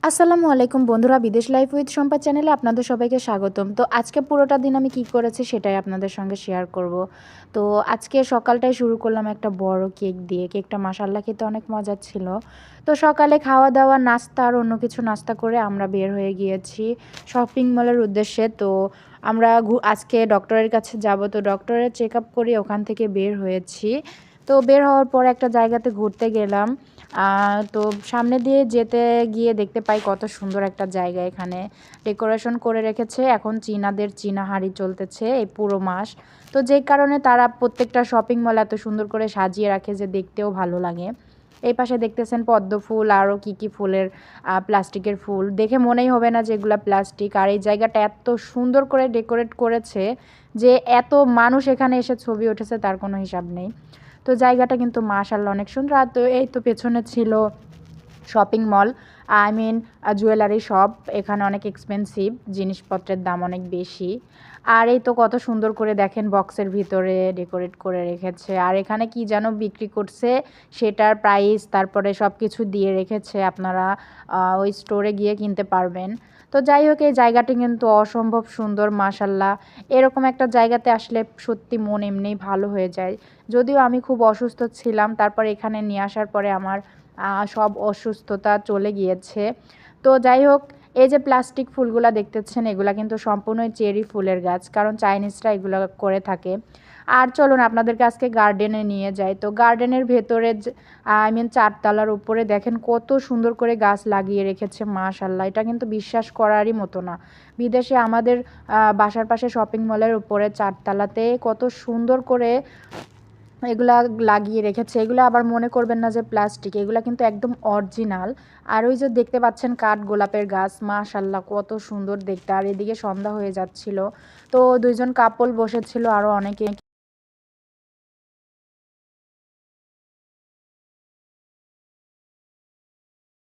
আসসালামু আলাইকুম বন্ধুরা, বিদেশ লাইফ উইথ সম্পা চ্যানেলে আপনাদের সবাইকে স্বাগতম। তো আজকে পুরোটা দিন আমি কি করেছি সেটাই আপনাদের সঙ্গে শেয়ার করব। তো আজকে সকালটাই শুরু করলাম একটা বড় কেক দিয়ে। কেকটা মাশাআল্লাহ খেতে অনেক মজার ছিল। তো সকালে খাওয়া দাওয়া নাস্তা আর অন্য কিছু নাস্তা করে আমরা বের হয়ে গিয়েছি শপিং মলের উদ্দেশ্যে। তো আমরা আজকে ডক্টরের কাছে যাব, তো ডক্টরের চেক আপ করে ওখান থেকে বের হয়েছি। তো বের হওয়ার পর একটা জায়গাতে ঘুরতে গেলাম। তো সামনে দিয়ে যেতে গিয়ে দেখতে পাই কত সুন্দর একটা জায়গা, এখানে ডেকোরেশন করে রেখেছে। এখন চীনাদের চীনা হাঁড়ি চলতেছে এই পুরো মাস। তো যেই কারণে তারা প্রত্যেকটা শপিং মল এত সুন্দর করে সাজিয়ে রাখে যে দেখতেও ভালো লাগে। এই পাশে দেখতেছেন পদ্ম ফুল, আরও কী ফুলের প্লাস্টিকের ফুল দেখে মনেই হবে না যে এগুলো প্লাস্টিক। আর এই জায়গাটা এত সুন্দর করে ডেকোরেট করেছে যে এত মানুষ এখানে এসে ছবি উঠেছে তার কোনো হিসাব নেই। তো জায়গাটা কিন্তু মাশাআল্লাহ অনেক সুন্দর। আর তো এই তো পেছনে ছিল shopping mall, I mean jewellery shop. এখানে অনেক এক্সপেন্সিভ, জিনিসপত্রের দাম অনেক বেশি। আর এই তো কত সুন্দর করে দেখেন বক্সের ভিতরে ডেকোরেট করে রেখেছে। আর এখানে কি যেন বিক্রি করছে সেটার প্রাইস তারপরে সব কিছু দিয়ে রেখেছে, আপনারা ওই স্টোরে গিয়ে কিনতে পারবেন। তো যাই হোক, এই জায়গাটি কিন্তু অসম্ভব সুন্দর মাশাআল্লাহ। এরকম একটা জায়গাতে আসলে সত্যি মন এমনিই ভালো হয়ে যায়। যদিও আমি খুব অসুস্থ ছিলাম, তারপর এখানে নিয়ে আসার পরে আমার সব অসুস্থতা চলে গিয়েছে। তো যাই হোক, এই যে প্লাস্টিক ফুলগুলা দেখতেছেন এগুলা কিন্তু সম্পূর্ণই চেরি ফুলের গাছ, কারণ চাইনিজরা এগুলো করে থাকে। আর চলুন আপনাদেরকে আজকে গার্ডেনে নিয়ে যাই। তো গার্ডেনের ভেতরে আই মিন চারতলার উপরে দেখেন কত সুন্দর করে গাছ লাগিয়ে রেখেছে মাশাআল্লাহ। এটা কিন্তু বিশ্বাস করারই মতো না। বিদেশে আমাদের বাসার পাশে শপিং মলের উপরে চারতলাতে কত সুন্দর করে এগুলা লাগিয়ে রেখেছে। এগুলো আবার মনে করবেন না যে প্লাস্টিক, এগুলা কিন্তু একদম অরিজিনাল। আর ওই যে দেখতে পাচ্ছেন কাঠ গোলাপের গাছ, মাশাআল্লাহ কত সুন্দর দেখতে। আর এদিকে সন্ধ্যা হয়ে যাচ্ছিল, তো দুইজন কাপল বসেছিল, আরও অনেকে